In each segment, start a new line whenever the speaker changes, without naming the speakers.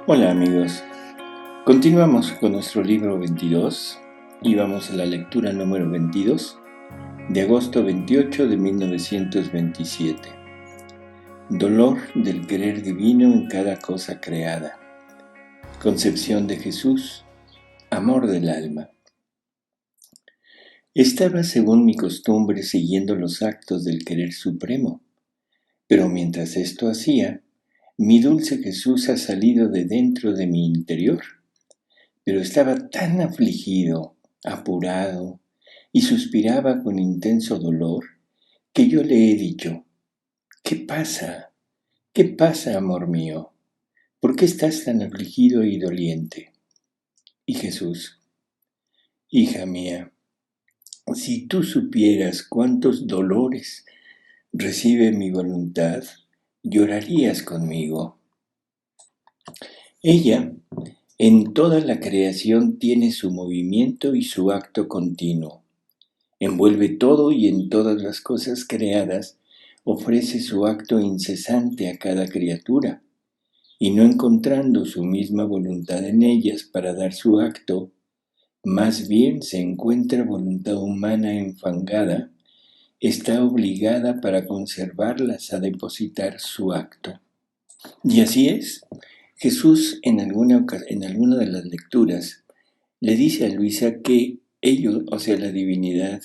Hola amigos, continuamos con nuestro libro 22 y vamos a la lectura número 22 de agosto 28 de 1927. Dolor del querer divino en cada cosa creada. Concepción de Jesús, amor del alma. Estaba según mi costumbre siguiendo los actos del querer supremo, pero mientras esto hacía, mi dulce Jesús ha salido de dentro de mi interior. Pero estaba tan afligido, apurado, y suspiraba con intenso dolor, que yo le he dicho: ¿qué pasa? ¿Qué pasa, amor mío? ¿Por qué estás tan afligido y doliente? Y Jesús: hija mía, si tú supieras cuántos dolores recibe mi voluntad, llorarías conmigo. Ella, en toda la creación, tiene su movimiento y su acto continuo. Envuelve todo y en todas las cosas creadas ofrece su acto incesante a cada criatura, y no encontrando su misma voluntad en ellas para dar su acto, más bien se encuentra voluntad humana enfangada, está obligada para conservarlas a depositar su acto. Y así es. Jesús en alguna de las lecturas le dice a Luisa que ellos, o sea, la divinidad,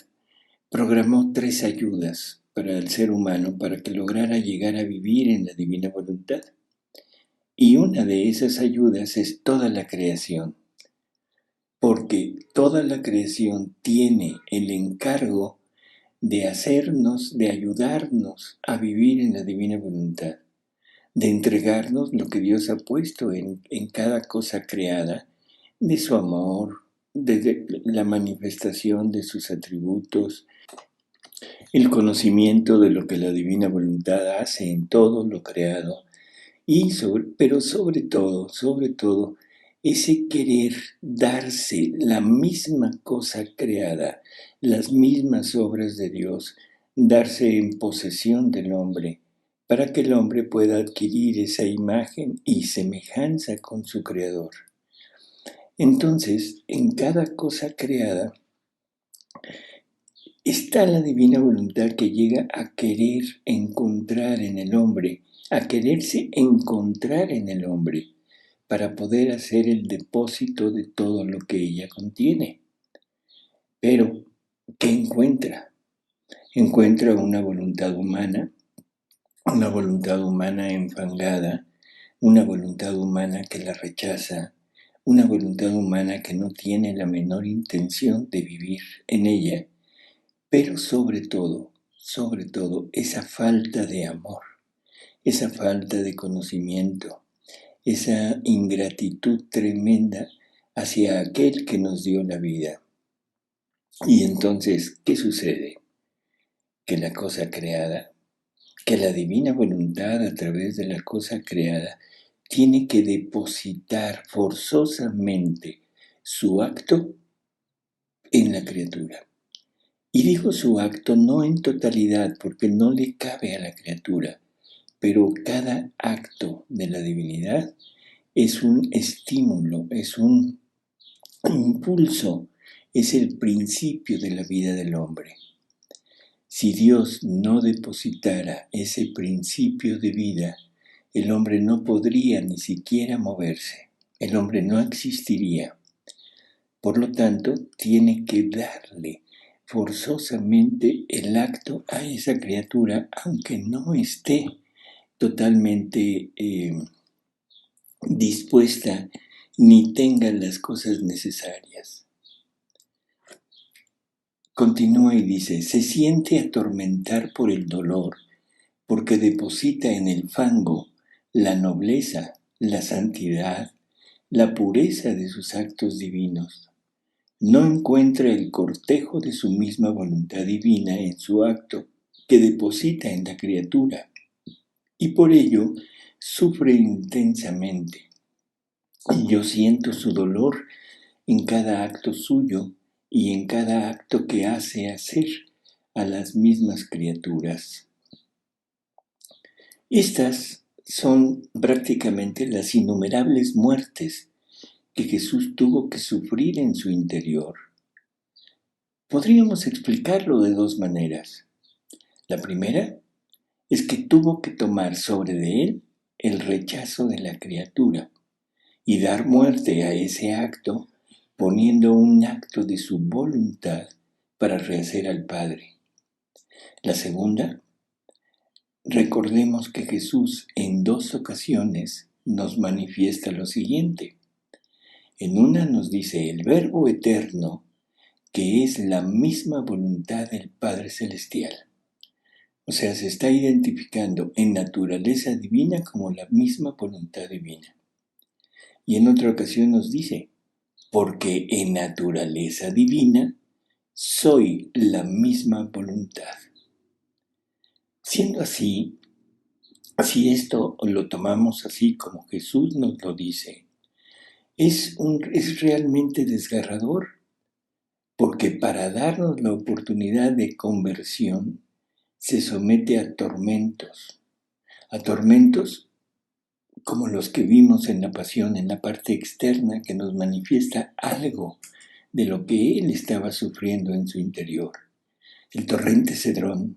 programó 3 ayudas para el ser humano para que lograra llegar a vivir en la divina voluntad. Y una de esas ayudas es toda la creación, porque toda la creación tiene el encargo de hacernos, de ayudarnos a vivir en la divina voluntad, de entregarnos lo que Dios ha puesto en cada cosa creada, de su amor, de la manifestación de sus atributos, el conocimiento de lo que la divina voluntad hace en todo lo creado, pero sobre todo, ese querer darse la misma cosa creada, las mismas obras de Dios, darse en posesión del hombre, para que el hombre pueda adquirir esa imagen y semejanza con su Creador. Entonces, en cada cosa creada, está la divina voluntad que llega a querer encontrar en el hombre, a quererse encontrar en el hombre, para poder hacer el depósito de todo lo que ella contiene. Pero, ¿qué encuentra? Encuentra una voluntad humana enfangada, una voluntad humana que la rechaza, una voluntad humana que no tiene la menor intención de vivir en ella. Pero sobre todo, esa falta de amor, esa falta de conocimiento, esa ingratitud tremenda hacia aquel que nos dio la vida. Y entonces, ¿qué sucede? Que la cosa creada, que la divina voluntad a través de la cosa creada, tiene que depositar forzosamente su acto en la criatura. Y digo su acto no en totalidad, porque no le cabe a la criatura, pero cada acto de la divinidad es un estímulo, es un impulso, es el principio de la vida del hombre. Si Dios no depositara ese principio de vida, el hombre no podría ni siquiera moverse, el hombre no existiría. Por lo tanto, tiene que darle forzosamente el acto a esa criatura, aunque no esté totalmente dispuesta ni tenga las cosas necesarias. Continúa y dice: se siente atormentar por el dolor, porque deposita en el fango la nobleza, la santidad, la pureza de sus actos divinos. No encuentra el cortejo de su misma voluntad divina en su acto que deposita en la criatura, y por ello sufre intensamente. Y yo siento su dolor en cada acto suyo y en cada acto que hace hacer a las mismas criaturas. Estas son prácticamente las innumerables muertes que Jesús tuvo que sufrir en su interior. Podríamos explicarlo de dos maneras. La primera es que tuvo que tomar sobre de él el rechazo de la criatura y dar muerte a ese acto poniendo un acto de su voluntad para rehacer al Padre. La segunda, recordemos que Jesús en dos ocasiones nos manifiesta lo siguiente. En una nos dice el Verbo eterno, que es la misma voluntad del Padre Celestial. O sea, se está identificando en naturaleza divina como la misma voluntad divina. Y en otra ocasión nos dice, porque en naturaleza divina soy la misma voluntad. Siendo así, si esto lo tomamos así como Jesús nos lo dice, es realmente desgarrador, porque para darnos la oportunidad de conversión se somete a tormentos como los que vimos en la pasión, en la parte externa que nos manifiesta algo de lo que él estaba sufriendo en su interior. El torrente Cedrón,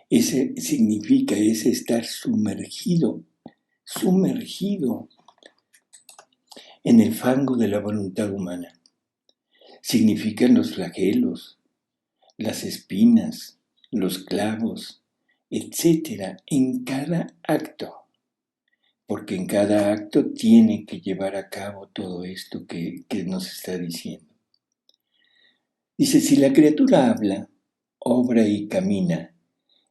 ese significa ese estar sumergido en el fango de la voluntad humana. Significan los flagelos, las espinas, los clavos, etcétera, en cada acto. Porque en cada acto tiene que llevar a cabo todo esto que nos está diciendo. Dice, si la criatura habla, obra y camina,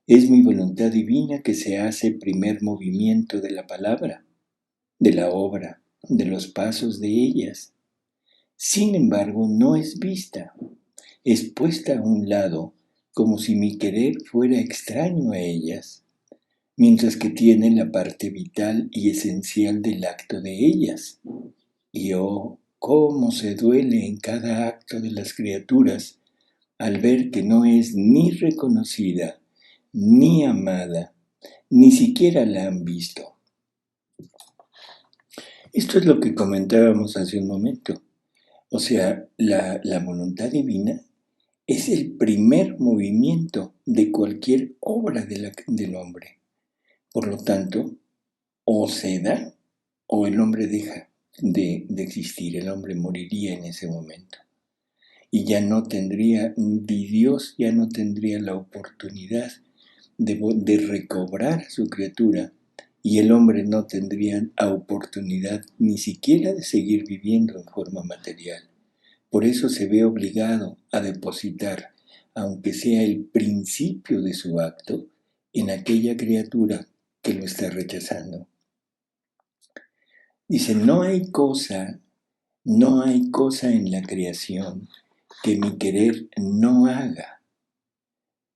es mi voluntad divina que se hace primer movimiento de la palabra, de la obra, de los pasos de ellas. Sin embargo, no es vista, es puesta a un lado como si mi querer fuera extraño a ellas, mientras que tiene la parte vital y esencial del acto de ellas. Y oh, cómo se duele en cada acto de las criaturas al ver que no es ni reconocida, ni amada, ni siquiera la han visto. Esto es lo que comentábamos hace un momento. O sea, la voluntad divina es el primer movimiento de cualquier obra del hombre. Por lo tanto, o se da o el hombre deja de existir, el hombre moriría en ese momento. Y ya no tendría, Dios ya no tendría la oportunidad de recobrar a su criatura y el hombre no tendría la oportunidad ni siquiera de seguir viviendo en forma material. Por eso se ve obligado a depositar, aunque sea el principio de su acto, en aquella criatura que lo está rechazando. Dice, no hay cosa en la creación que mi querer no haga.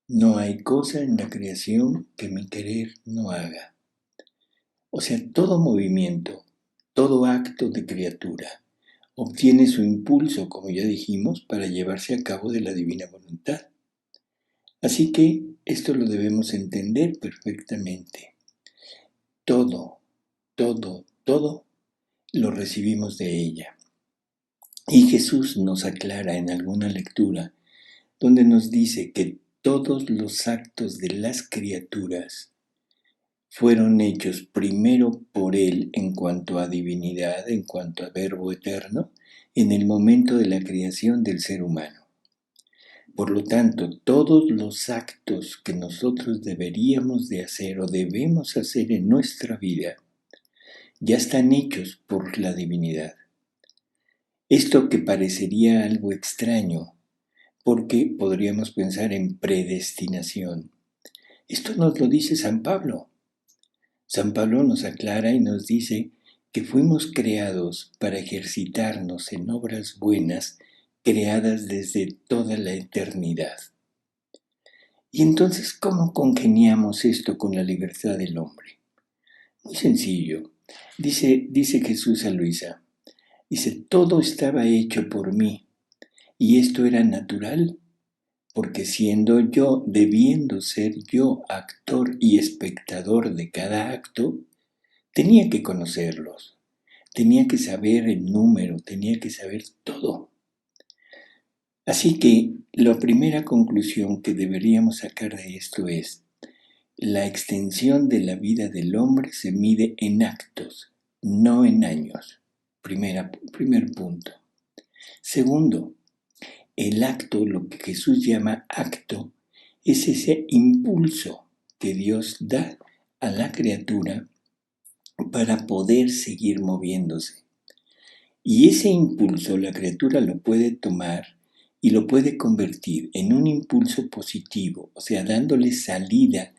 No hay cosa en la creación que mi querer no haga. O sea, todo movimiento, todo acto de criatura obtiene su impulso, como ya dijimos, para llevarse a cabo de la divina voluntad. Así que esto lo debemos entender perfectamente. Todo lo recibimos de ella. Y Jesús nos aclara en alguna lectura donde nos dice que todos los actos de las criaturas fueron hechos primero por Él en cuanto a divinidad, en cuanto a Verbo eterno, en el momento de la creación del ser humano. Por lo tanto, todos los actos que nosotros deberíamos de hacer o debemos hacer en nuestra vida ya están hechos por la divinidad. Esto que parecería algo extraño, porque podríamos pensar en predestinación. Esto nos lo dice San Pablo. San Pablo nos aclara y nos dice que fuimos creados para ejercitarnos en obras buenas creadas desde toda la eternidad. Y entonces, ¿cómo congeniamos esto con la libertad del hombre? Muy sencillo. Dice Jesús a Luisa, dice, todo estaba hecho por mí, y esto era natural, porque debiendo ser yo actor y espectador de cada acto, tenía que conocerlos, tenía que saber el número, tenía que saber todo. Así que la primera conclusión que deberíamos sacar de esto es: la extensión de la vida del hombre se mide en actos, no en años. Primer punto. Segundo, el acto, lo que Jesús llama acto, es ese impulso que Dios da a la criatura para poder seguir moviéndose. Y ese impulso la criatura lo puede tomar y lo puede convertir en un impulso positivo, o sea, dándole salida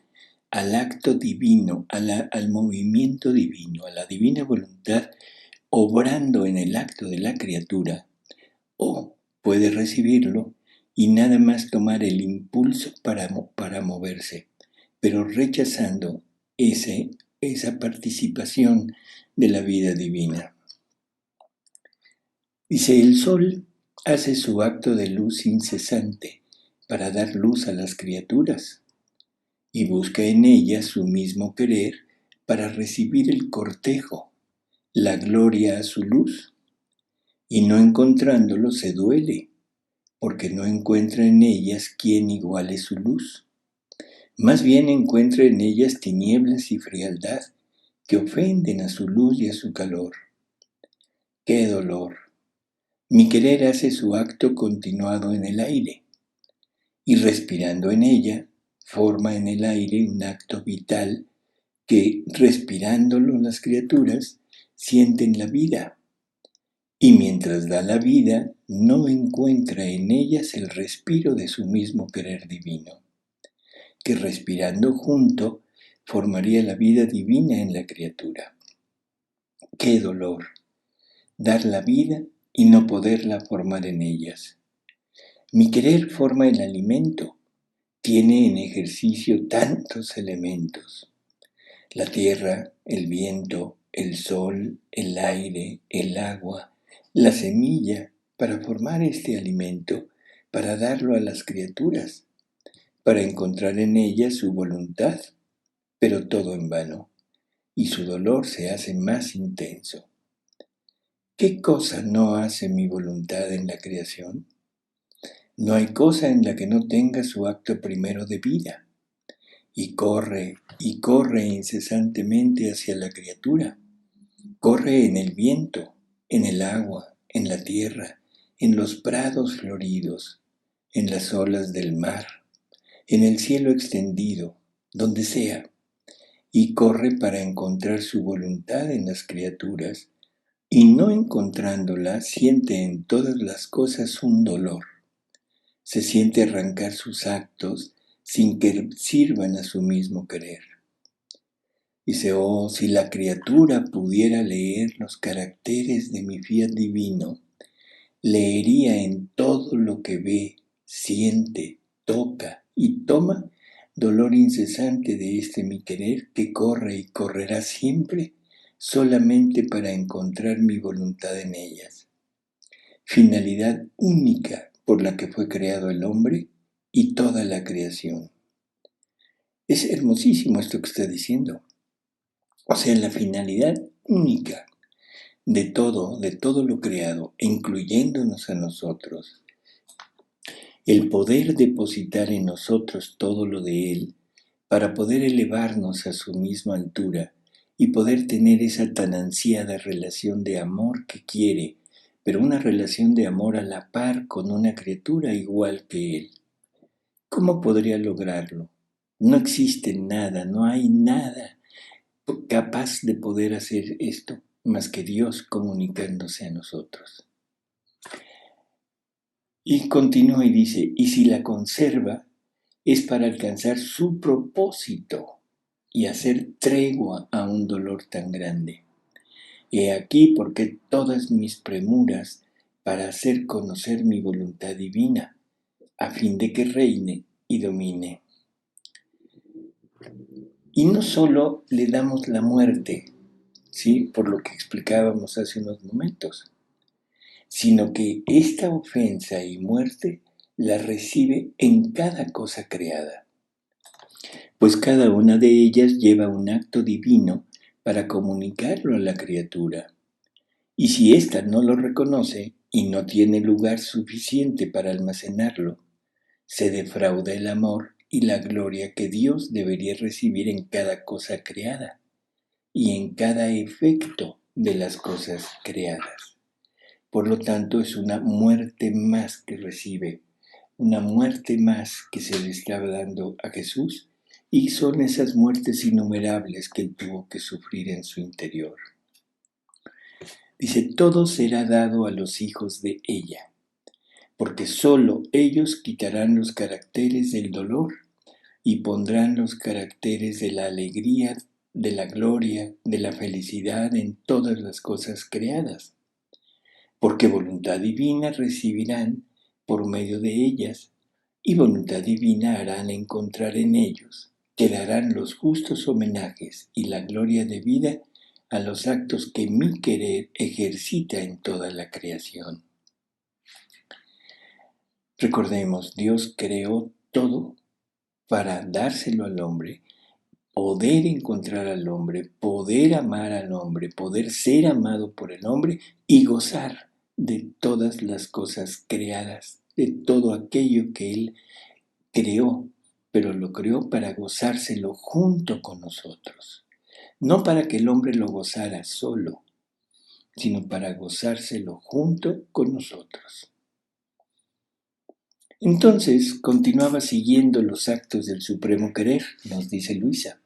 al acto divino, al movimiento divino, a la divina voluntad, obrando en el acto de la criatura, o puede recibirlo y nada más tomar el impulso para moverse, pero rechazando esa participación de la vida divina. Dice: el sol hace su acto de luz incesante para dar luz a las criaturas, y busca en ellas su mismo querer para recibir el cortejo, la gloria a su luz, y no encontrándolo se duele, porque no encuentra en ellas quien iguale su luz. Más bien encuentra en ellas tinieblas y frialdad que ofenden a su luz y a su calor. ¡Qué dolor! Mi querer hace su acto continuado en el aire, y respirando en ella, forma en el aire un acto vital que, respirándolo las criaturas, sienten la vida, y mientras da la vida, no encuentra en ellas el respiro de su mismo querer divino, que respirando junto formaría la vida divina en la criatura. ¡Qué dolor! Dar la vida y no poderla formar en ellas. Mi querer forma el alimento, tiene en ejercicio tantos elementos: la tierra, el viento, el sol, el aire, el agua, la semilla, para formar este alimento, para darlo a las criaturas, para encontrar en ellas su voluntad, pero todo en vano, y su dolor se hace más intenso. ¿Qué cosa no hace mi voluntad en la creación? No hay cosa en la que no tenga su acto primero de vida, y corre incesantemente hacia la criatura. Corre en el viento, en el agua, en la tierra, en los prados floridos, en las olas del mar, en el cielo extendido, donde sea, y corre para encontrar su voluntad en las criaturas, y no encontrándola siente en todas las cosas un dolor. Se siente arrancar sus actos sin que sirvan a su mismo querer. Dice: oh, si la criatura pudiera leer los caracteres de mi fiat divino, leería en todo lo que ve, siente, toca y toma dolor incesante de este mi querer, que corre y correrá siempre solamente para encontrar mi voluntad en ellas. Finalidad única por la que fue creado el hombre y toda la creación. Es hermosísimo esto que está diciendo. O sea, la finalidad única de todo lo creado, incluyéndonos a nosotros, el poder depositar en nosotros todo lo de Él para poder elevarnos a su misma altura y poder tener esa tan ansiada relación de amor que quiere, pero una relación de amor a la par con una criatura igual que Él. ¿Cómo podría lograrlo? No existe nada, no hay nada capaz de poder hacer esto más que Dios comunicándose a nosotros. Y continúa y dice: y si la conserva, es para alcanzar su propósito y hacer tregua a un dolor tan grande. He aquí porque todas mis premuras para hacer conocer mi voluntad divina, a fin de que reine y domine. Y no solo le damos la muerte, ¿sí?, por lo que explicábamos hace unos momentos, sino que esta ofensa y muerte la recibe en cada cosa creada, pues cada una de ellas lleva un acto divino para comunicarlo a la criatura. Y si ésta no lo reconoce y no tiene lugar suficiente para almacenarlo, se defrauda el amor y la gloria que Dios debería recibir en cada cosa creada y en cada efecto de las cosas creadas. Por lo tanto, es una muerte más que recibe, una muerte más que se le está dando a Jesús, y son esas muertes innumerables que él tuvo que sufrir en su interior. Dice, todo será dado a los hijos de ella, porque sólo ellos quitarán los caracteres del dolor y pondrán los caracteres de la alegría, de la gloria, de la felicidad en todas las cosas creadas. Porque voluntad divina recibirán por medio de ellas, y voluntad divina harán encontrar en ellos, que darán los justos homenajes y la gloria debida a los actos que mi querer ejercita en toda la creación. Recordemos, Dios creó todo para dárselo al hombre, poder encontrar al hombre, poder amar al hombre, poder ser amado por el hombre y gozar de todas las cosas creadas, de todo aquello que Él creó, pero lo creó para gozárselo junto con nosotros. No para que el hombre lo gozara solo, sino para gozárselo junto con nosotros. Entonces continuaba siguiendo los actos del supremo querer, nos dice Luisa.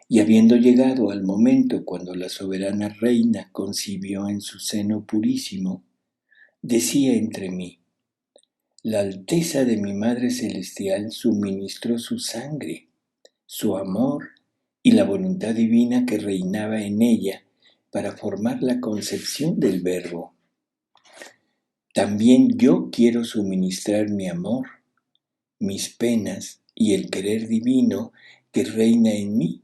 Y habiendo llegado al momento cuando la soberana reina concibió en su seno purísimo, decía entre mí, la alteza de mi Madre Celestial suministró su sangre, su amor y la voluntad divina que reinaba en ella para formar la concepción del Verbo. También yo quiero suministrar mi amor, mis penas y el querer divino que reina en mí,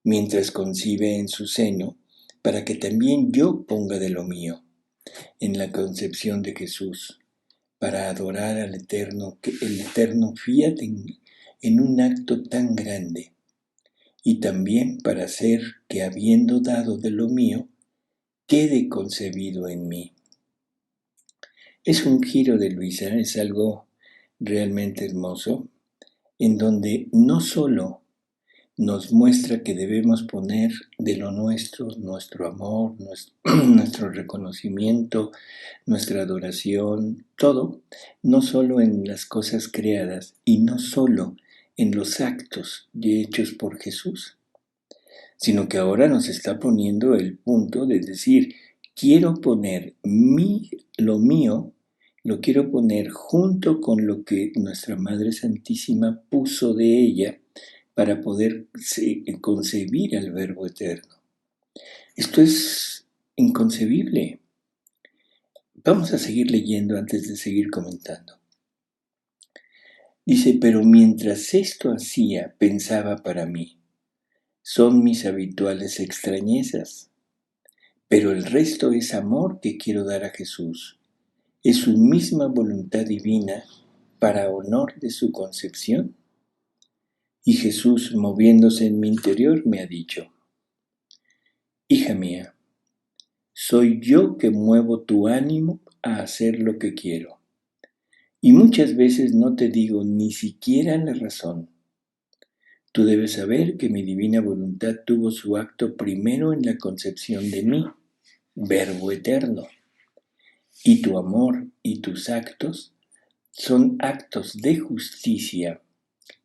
mientras concibe en su seno, para que también yo ponga de lo mío, en la concepción de Jesús, para adorar al Eterno, el Eterno fiat en un acto tan grande, y también para hacer que habiendo dado de lo mío, quede concebido en mí. Es un giro de Luisa, es algo realmente hermoso, en donde no solo nos muestra que debemos poner de lo nuestro, nuestro amor, nuestro reconocimiento, nuestra adoración, todo, no solo en las cosas creadas y no solo en los actos hechos por Jesús, sino que ahora nos está poniendo el punto de decir, quiero poner lo mío, lo quiero poner junto con lo que nuestra Madre Santísima puso de ella para poder concebir al Verbo Eterno. Esto es inconcebible. Vamos a seguir leyendo antes de seguir comentando. Dice, pero mientras esto hacía, pensaba para mí, son mis habituales extrañezas, pero el resto es amor que quiero dar a Jesús. Es su misma voluntad divina para honor de su concepción. Y Jesús, moviéndose en mi interior, me ha dicho, hija mía, soy yo que muevo tu ánimo a hacer lo que quiero. Y muchas veces no te digo ni siquiera la razón. Tú debes saber que mi divina voluntad tuvo su acto primero en la concepción de mí, Verbo Eterno. Y tu amor y tus actos son actos de justicia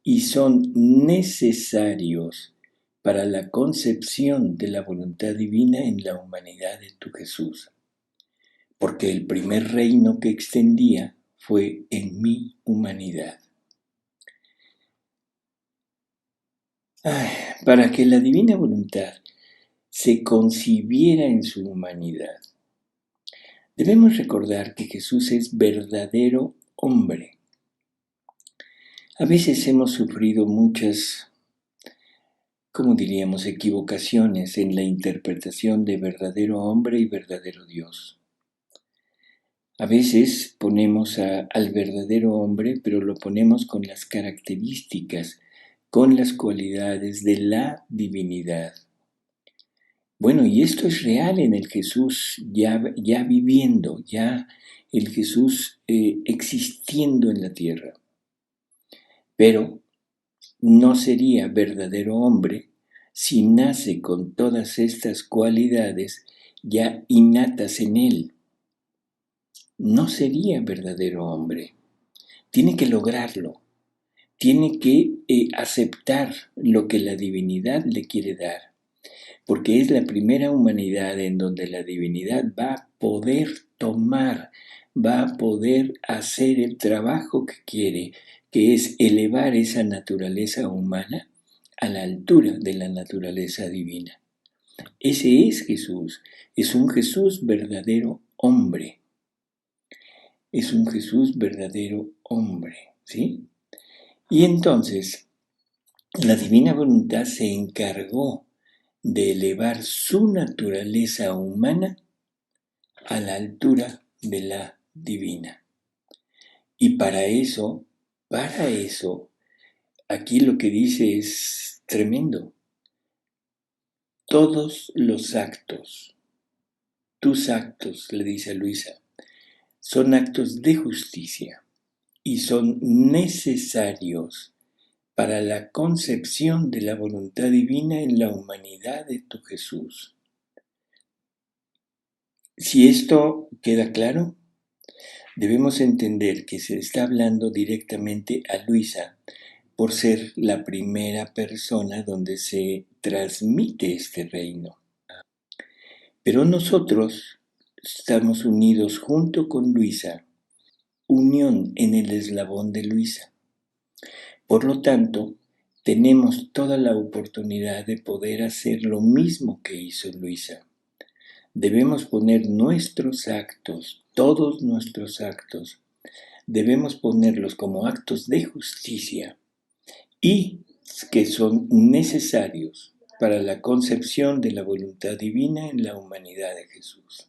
y son necesarios para la concepción de la voluntad divina en la humanidad de tu Jesús. Porque el primer reino que extendía fue en mi humanidad. Para que la divina voluntad se concibiera en su humanidad, debemos recordar que Jesús es verdadero hombre. A veces hemos sufrido muchas, como diríamos, equivocaciones en la interpretación de verdadero hombre y verdadero Dios. A veces ponemos al verdadero hombre, pero lo ponemos con las características, con las cualidades de la divinidad. Bueno, y esto es real en el Jesús ya viviendo, ya el Jesús existiendo en la tierra. Pero no sería verdadero hombre si nace con todas estas cualidades ya innatas en él. No sería verdadero hombre. Tiene que lograrlo. Tiene que aceptar lo que la divinidad le quiere dar. Porque es la primera humanidad en donde la divinidad va a poder tomar, va a poder hacer el trabajo que quiere, que es elevar esa naturaleza humana a la altura de la naturaleza divina. Ese es Jesús, es un Jesús verdadero hombre, es un Jesús verdadero hombre, ¿sí? Y entonces, la divina voluntad se encargó de elevar su naturaleza humana a la altura de la divina. Y para eso, aquí lo que dice es tremendo. Todos los actos, tus actos, le dice a Luisa, son actos de justicia y son necesarios para la concepción de la voluntad divina en la humanidad de tu Jesús. Si esto queda claro, debemos entender que se está hablando directamente a Luisa por ser la primera persona donde se transmite este reino. Pero nosotros estamos unidos junto con Luisa, unión en el eslabón de Luisa. Por lo tanto, tenemos toda la oportunidad de poder hacer lo mismo que hizo Luisa. Debemos poner nuestros actos, todos nuestros actos, debemos ponerlos como actos de justicia y que son necesarios para la concepción de la voluntad divina en la humanidad de Jesús.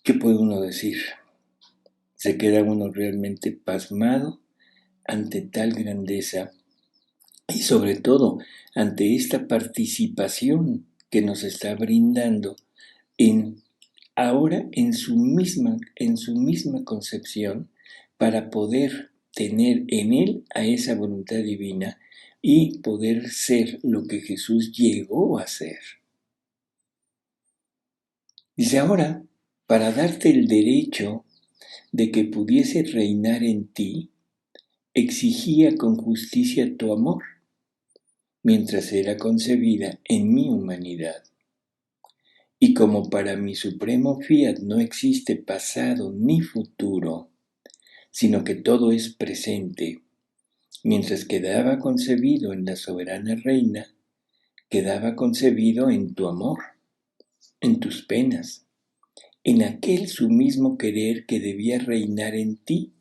¿Qué puede uno decir? Se queda uno realmente pasmado ante tal grandeza y sobre todo ante esta participación que nos está brindando ahora en su misma concepción para poder tener en él a esa voluntad divina y poder ser lo que Jesús llegó a ser. Dice ahora, para darte el derecho de que pudiese reinar en ti, exigía con justicia tu amor, mientras era concebida en mi humanidad. Y como para mi supremo fiat no existe pasado ni futuro, sino que todo es presente, mientras quedaba concebido en la soberana reina, quedaba concebido en tu amor, en tus penas, en aquel su mismo querer que debía reinar en ti.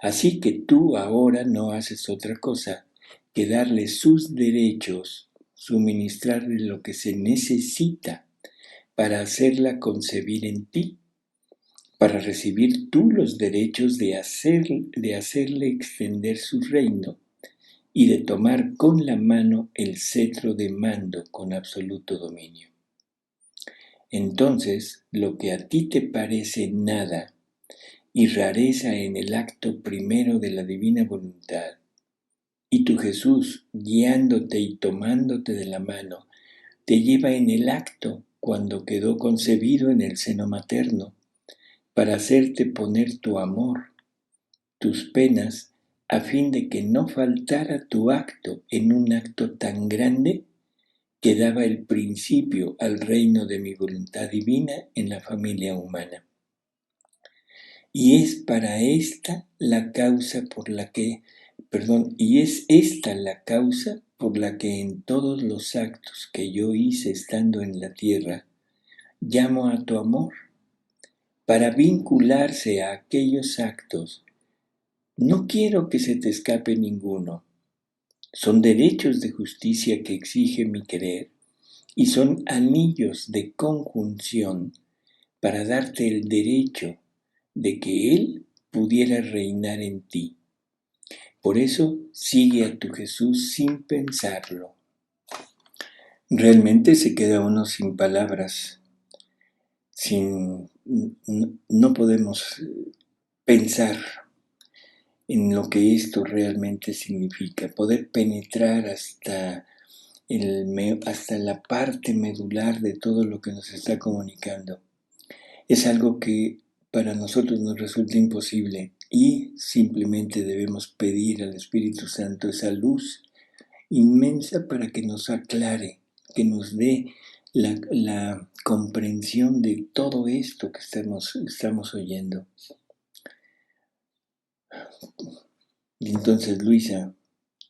Así que tú ahora no haces otra cosa que darle sus derechos, suministrarle lo que se necesita para hacerla concebir en ti, para recibir tú los derechos de hacerle extender su reino y de tomar con la mano el cetro de mando con absoluto dominio. Entonces, lo que a ti te parece nada y rareza en el acto primero de la divina voluntad, y tu Jesús, guiándote y tomándote de la mano, te lleva en el acto cuando quedó concebido en el seno materno, para hacerte poner tu amor, tus penas, a fin de que no faltara tu acto en un acto tan grande que daba el principio al reino de mi voluntad divina en la familia humana. Y es para esta la causa por la que, y es esta la causa por la que en todos los actos que yo hice estando en la tierra, llamo a tu amor, para vincularse a aquellos actos. No quiero que se te escape ninguno. Son derechos de justicia que exige mi querer y son anillos de conjunción para darte el derecho de que Él pudiera reinar en ti. Por eso sigue a tu Jesús sin pensarlo. Realmente se queda uno sin palabras, no podemos pensar en lo que esto realmente significa, poder penetrar hasta la parte medular de todo lo que nos está comunicando. Es algo que para nosotros nos resulta imposible y simplemente debemos pedir al Espíritu Santo esa luz inmensa para que nos aclare, que nos dé la comprensión de todo esto que estamos oyendo. Y entonces Luisa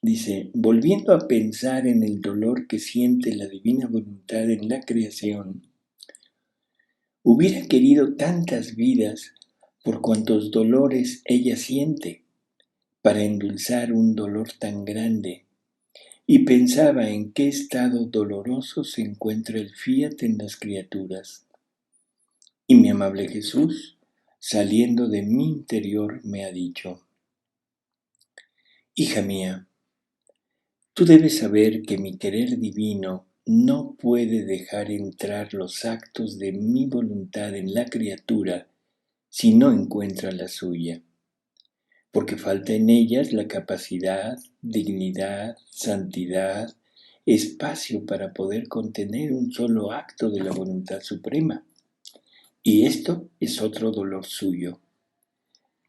dice, volviendo a pensar en el dolor que siente la divina voluntad en la creación, hubiera querido tantas vidas por cuantos dolores ella siente, para endulzar un dolor tan grande, y pensaba en qué estado doloroso se encuentra el fiat en las criaturas. Y mi amable Jesús, saliendo de mi interior, me ha dicho, hija mía, tú debes saber que mi querer divino no puede dejar entrar los actos de mi voluntad en la criatura si no encuentra la suya, porque falta en ellas la capacidad, dignidad, santidad, espacio para poder contener un solo acto de la voluntad suprema. Y esto es otro dolor suyo.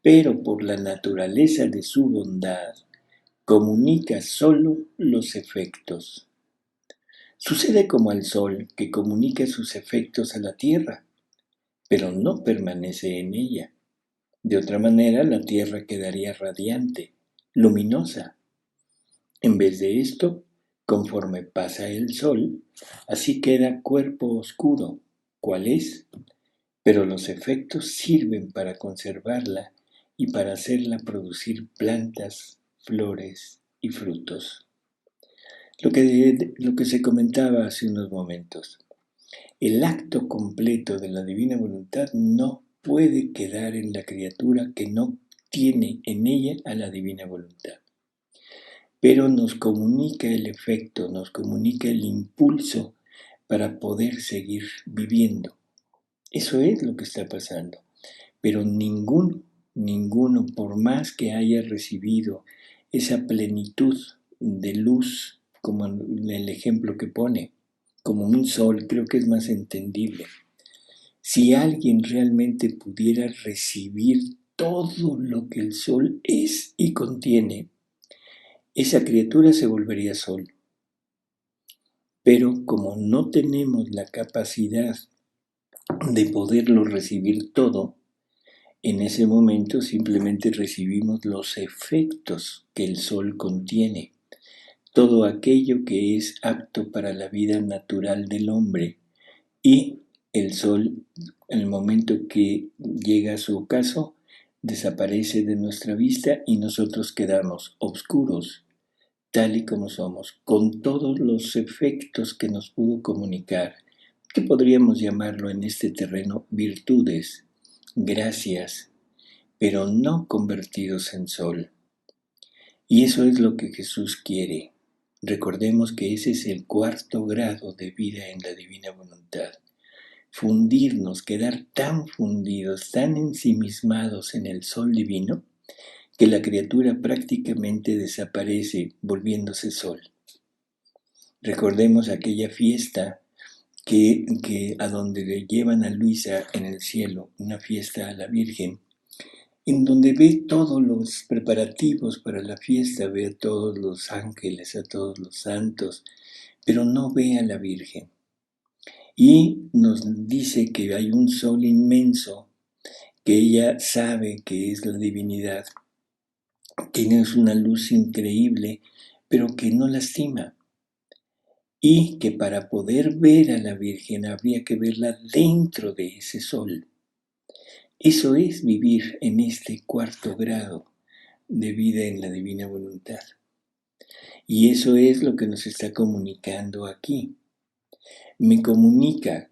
Pero por la naturaleza de su bondad, comunica solo los efectos. Sucede como al sol que comunica sus efectos a la tierra, pero no permanece en ella. De otra manera, la tierra quedaría radiante, luminosa. En vez de esto, conforme pasa el sol, así queda cuerpo oscuro, ¿cuál es? Pero los efectos sirven para conservarla y para hacerla producir plantas, flores y frutos. Lo que se comentaba hace unos momentos. El acto completo de la divina voluntad no puede quedar en la criatura que no tiene en ella a la divina voluntad. Pero nos comunica el efecto, nos comunica el impulso para poder seguir viviendo. Eso es lo que está pasando. Pero ninguno, por más que haya recibido esa plenitud de luz, como en el ejemplo que pone, como un sol, creo que es más entendible. Si alguien realmente pudiera recibir todo lo que el sol es y contiene, esa criatura se volvería sol. Pero como no tenemos la capacidad de poderlo recibir todo, en ese momento simplemente recibimos los efectos que el sol contiene, todo aquello que es apto para la vida natural del hombre. Y el sol, en el momento que llega a su ocaso, desaparece de nuestra vista y nosotros quedamos oscuros, tal y como somos, con todos los efectos que nos pudo comunicar, que podríamos llamarlo en este terreno virtudes, gracias, pero no convertidos en sol. Y eso es lo que Jesús quiere. Recordemos que ese es el cuarto grado de vida en la divina voluntad. Fundirnos, quedar tan fundidos, tan ensimismados en el sol divino, que la criatura prácticamente desaparece volviéndose sol. Recordemos aquella fiesta que a donde le llevan a Luisa en el cielo, una fiesta a la Virgen, en donde ve todos los preparativos para la fiesta, ve a todos los ángeles, a todos los santos, pero no ve a la Virgen. Y nos dice que hay un sol inmenso, que ella sabe que es la divinidad, que es una luz increíble, pero que no lastima. Y que para poder ver a la Virgen habría que verla dentro de ese sol. Eso es vivir en este cuarto grado de vida en la divina voluntad. Y eso es lo que nos está comunicando aquí. Me comunica.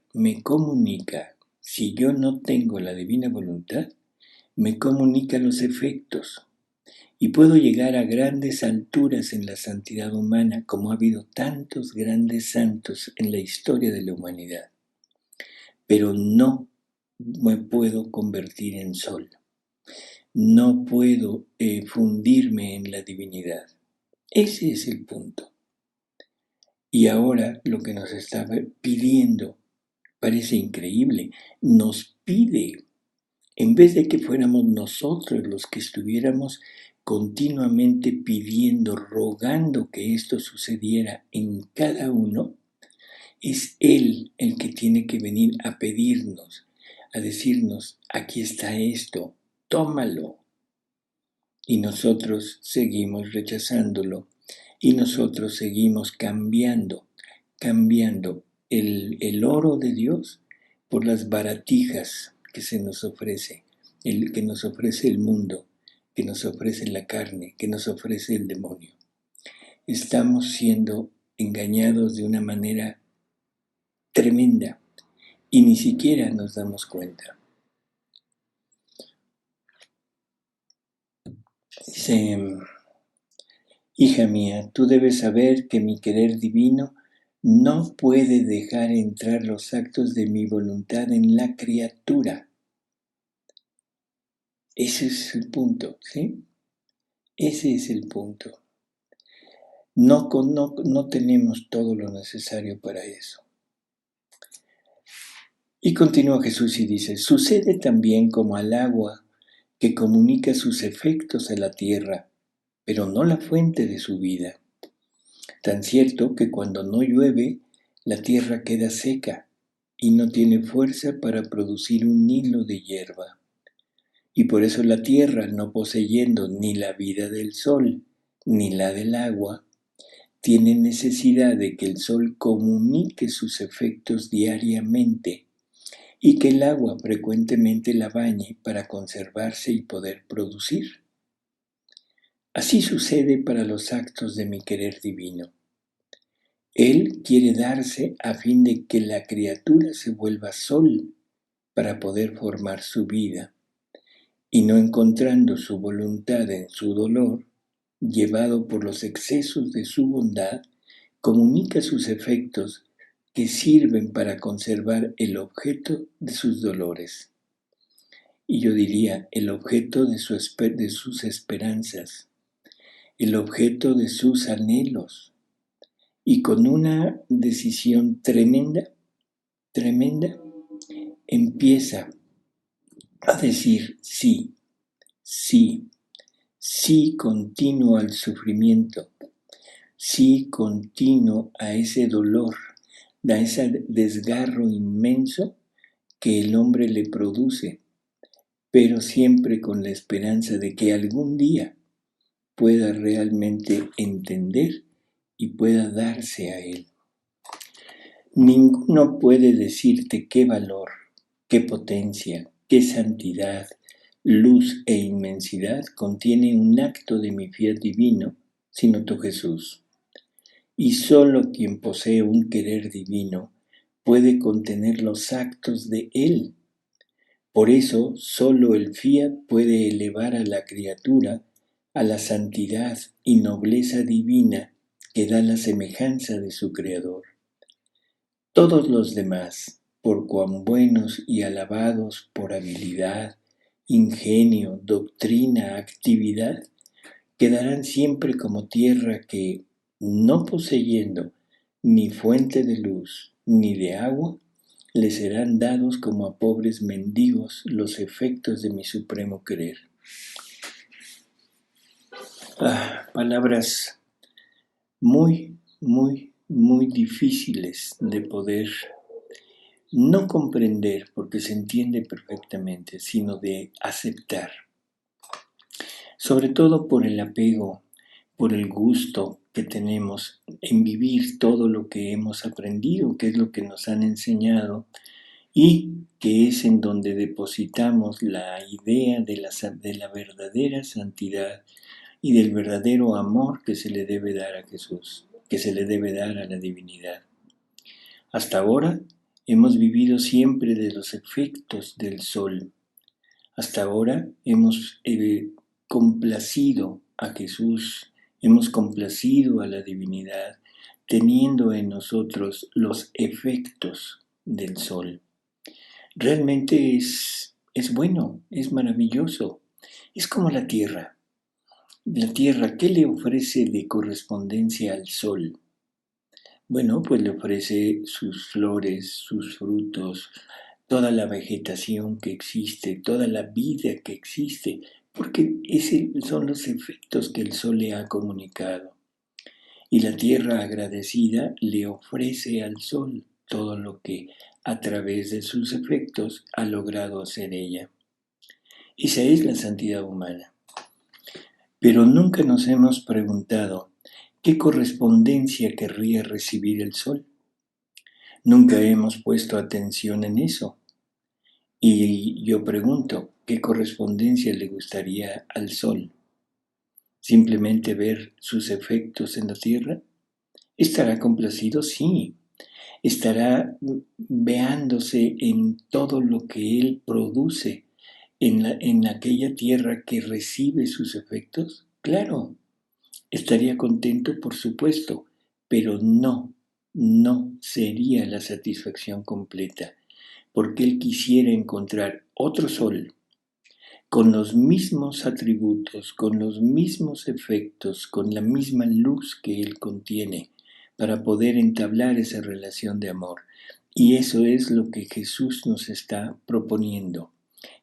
Si yo no tengo la divina voluntad, me comunica los efectos. y puedo llegar a grandes alturas en la santidad humana, como ha habido tantos grandes santos en la historia de la humanidad. Pero no me puedo convertir en sol. No puedo fundirme en la divinidad. Ese es el punto. Y ahora lo que nos está pidiendo parece increíble. Nos pide, en vez de que fuéramos nosotros los que estuviéramos continuamente pidiendo, rogando que esto sucediera en cada uno, es Él el que tiene que venir a pedirnos, a decirnos, aquí está esto, tómalo. Y nosotros seguimos rechazándolo y nosotros seguimos cambiando el oro de Dios por las baratijas que se nos ofrece, que nos ofrece el mundo, que nos ofrece la carne, que nos ofrece el demonio. Estamos siendo engañados de una manera tremenda y ni siquiera nos damos cuenta. Dice, hija mía, tú debes saber que mi querer divino no puede dejar entrar los actos de mi voluntad en la criatura. Ese es el punto, ¿sí? Ese es el punto. No tenemos todo lo necesario para eso. Y continúa Jesús y dice, sucede también como al agua que comunica sus efectos a la tierra, pero no la fuente de su vida. Tan cierto que cuando no llueve, la tierra queda seca y no tiene fuerza para producir un hilo de hierba. Y por eso la tierra, no poseyendo ni la vida del sol ni la del agua, tiene necesidad de que el sol comunique sus efectos diariamente y que el agua frecuentemente la bañe para conservarse y poder producir. Así sucede para los actos de mi querer divino. Él quiere darse a fin de que la criatura se vuelva sol para poder formar su vida, y no encontrando su voluntad en su dolor, llevado por los excesos de su bondad, comunica sus efectos que sirven para conservar el objeto de sus dolores. Y yo diría, el objeto de sus esperanzas, el objeto de sus anhelos. Y con una decisión tremenda, empieza a decir sí, sí, sí continuo al sufrimiento, sí continuo a ese dolor, a ese desgarro inmenso que el hombre le produce, pero siempre con la esperanza de que algún día pueda realmente entender y pueda darse a él. Ninguno puede decirte qué valor, qué potencia, qué santidad, luz e inmensidad contiene un acto de mi fiat divino, sino tu Jesús. Y sólo quien posee un querer divino puede contener los actos de Él. Por eso, sólo el fiat puede elevar a la criatura a la santidad y nobleza divina que da la semejanza de su Creador. Todos los demás, por cuán buenos y alabados por habilidad, ingenio, doctrina, actividad, quedarán siempre como tierra que, no poseyendo ni fuente de luz ni de agua, les serán dados como a pobres mendigos los efectos de mi supremo querer. Palabras muy, muy, muy difíciles de poder no comprender porque se entiende perfectamente, sino de aceptar. Sobre todo por el apego, por el gusto que tenemos en vivir todo lo que hemos aprendido, que es lo que nos han enseñado y que es en donde depositamos la idea de la verdadera santidad y del verdadero amor que se le debe dar a Jesús, que se le debe dar a la divinidad. Hasta ahora hemos vivido siempre de los efectos del sol. Hasta ahora hemos complacido a Jesús, hemos complacido a la divinidad, teniendo en nosotros los efectos del sol. Realmente es bueno, es maravilloso. Es como la tierra. La tierra, ¿qué le ofrece de correspondencia al sol? Bueno, pues le ofrece sus flores, sus frutos, toda la vegetación que existe, toda la vida que existe, porque son los efectos que el sol le ha comunicado. Y la tierra agradecida le ofrece al sol todo lo que a través de sus efectos ha logrado hacer ella. Esa es la santidad humana. Pero nunca nos hemos preguntado qué correspondencia querría recibir el sol. Nunca hemos puesto atención en eso. Y yo pregunto, ¿qué correspondencia le gustaría al sol? ¿Simplemente ver sus efectos en la tierra? ¿Estará complacido? Sí. ¿Estará veándose en todo lo que él produce en aquella tierra que recibe sus efectos? Claro. Estaría contento, por supuesto, pero no sería la satisfacción completa, porque él quisiera encontrar otro sol con los mismos atributos, con los mismos efectos, con la misma luz que él contiene, para poder entablar esa relación de amor. Y eso es lo que Jesús nos está proponiendo.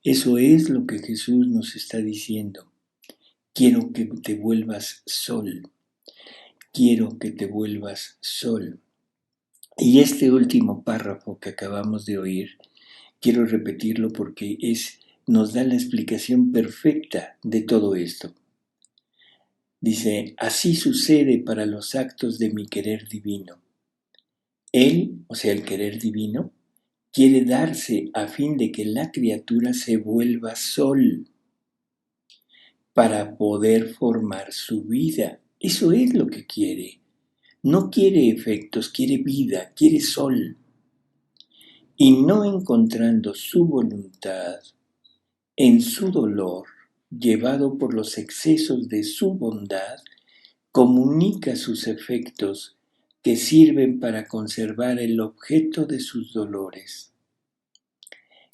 Eso es lo que Jesús nos está diciendo. Quiero que te vuelvas sol. Quiero que te vuelvas sol. Y este último párrafo que acabamos de oír, quiero repetirlo porque nos da la explicación perfecta de todo esto. Dice, así sucede para los actos de mi querer divino. Él, o sea, el querer divino, quiere darse a fin de que la criatura se vuelva sol para poder formar su vida. Eso es lo que quiere. No quiere efectos, quiere vida, quiere sol. Y no encontrando su voluntad en su dolor, llevado por los excesos de su bondad, comunica sus efectos que sirven para conservar el objeto de sus dolores.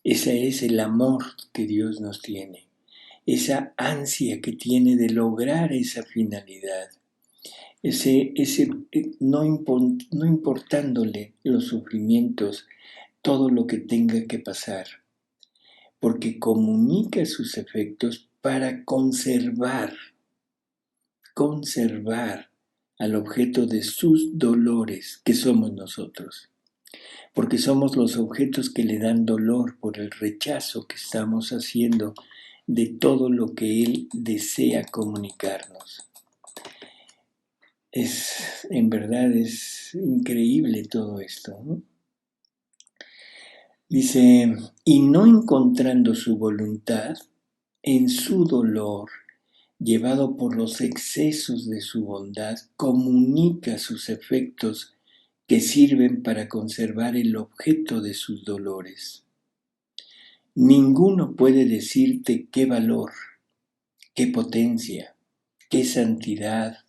Ese es el amor que Dios nos tiene, esa ansia que tiene de lograr esa finalidad. No importándole los sufrimientos, todo lo que tenga que pasar, porque comunica sus efectos para conservar al objeto de sus dolores, que somos nosotros, porque somos los objetos que le dan dolor por el rechazo que estamos haciendo de todo lo que Él desea comunicarnos. En verdad es increíble todo esto, ¿no? Dice, y no encontrando su voluntad en su dolor, llevado por los excesos de su bondad, comunica sus efectos que sirven para conservar el objeto de sus dolores. Ninguno puede decirte qué valor, qué potencia, qué santidad,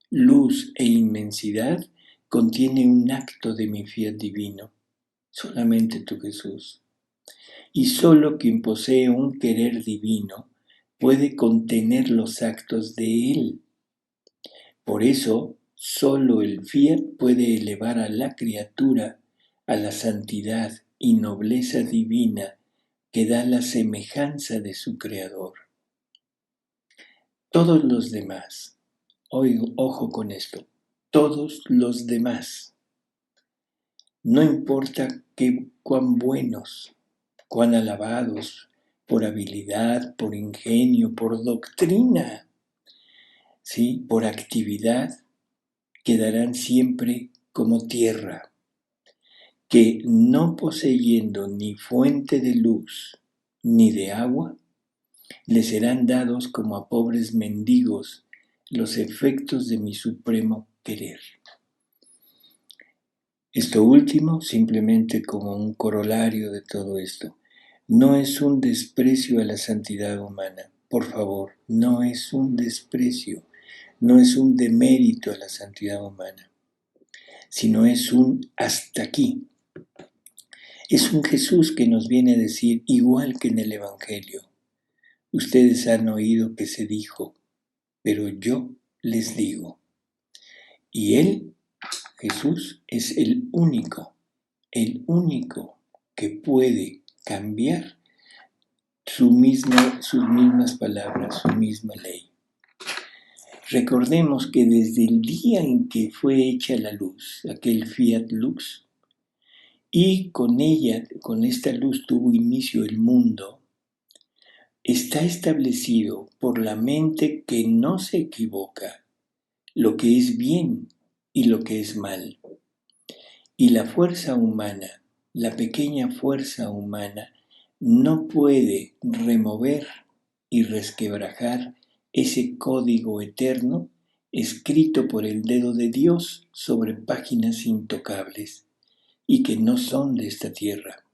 luz e inmensidad contiene un acto de mi fiat divino. Solamente tú, Jesús. Y solo quien posee un querer divino puede contener los actos de él. Por eso, solo el fiat puede elevar a la criatura a la santidad y nobleza divina que da la semejanza de su Creador. Todos los demás, ojo con esto, todos los demás, no importa cuán buenos, cuán alabados, por habilidad, por ingenio, por doctrina, ¿sí? Por actividad, quedarán siempre como tierra, que no poseyendo ni fuente de luz ni de agua, les serán dados como a pobres mendigos los efectos de mi supremo querer. Esto último, simplemente como un corolario de todo esto, no es un desprecio a la santidad humana, por favor, no es un desprecio, no es un demérito a la santidad humana, sino es un hasta aquí. Es un Jesús que nos viene a decir, igual que en el Evangelio, ustedes han oído que se dijo, pero yo les digo. Y Él, Jesús, es el único que puede cambiar sus mismas palabras, su misma ley. Recordemos que desde el día en que fue hecha la luz, aquel Fiat Lux, y con ella, con esta luz tuvo inicio el mundo, está establecido por la mente que no se equivoca lo que es bien y lo que es mal. Y la fuerza humana, la pequeña fuerza humana, no puede remover y resquebrajar ese código eterno escrito por el dedo de Dios sobre páginas intocables y que no son de esta tierra.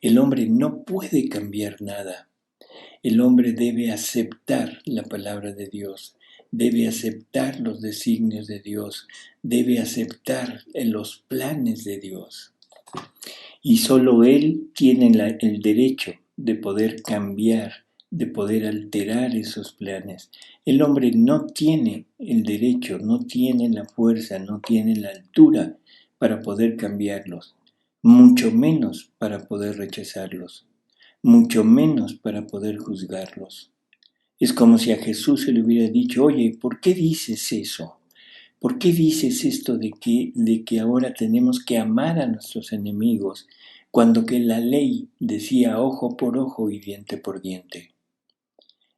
El hombre no puede cambiar nada. El hombre debe aceptar la palabra de Dios, debe aceptar los designios de Dios, debe aceptar los planes de Dios. Y solo Él tiene el derecho de poder cambiar, de poder alterar esos planes. El hombre no tiene el derecho, no tiene la fuerza, no tiene la altura para poder cambiarlos, mucho menos para poder rechazarlos, mucho menos para poder juzgarlos. Es como si a Jesús se le hubiera dicho, oye, ¿por qué dices eso? ¿Por qué dices esto de que ahora tenemos que amar a nuestros enemigos cuando que la ley decía ojo por ojo y diente por diente?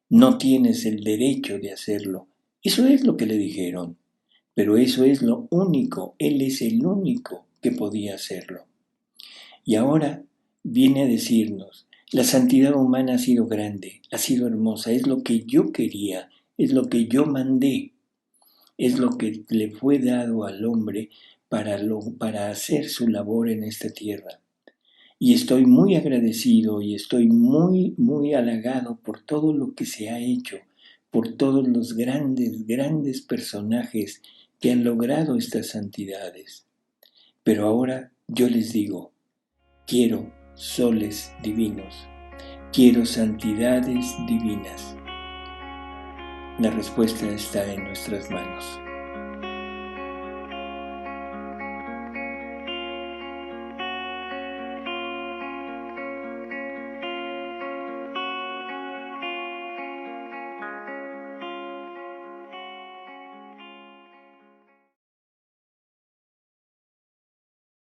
No tienes el derecho de hacerlo. Eso es lo que le dijeron, pero eso es lo único, Él es el único que podía hacerlo. Y ahora viene a decirnos, la santidad humana ha sido grande, ha sido hermosa, es lo que yo quería, es lo que yo mandé, es lo que le fue dado al hombre para hacer su labor en esta tierra. Y estoy muy agradecido y estoy muy, muy halagado por todo lo que se ha hecho, por todos los grandes, grandes personajes que han logrado estas santidades. Pero ahora yo les digo, quiero soles divinos, quiero santidades divinas. La respuesta está en nuestras manos.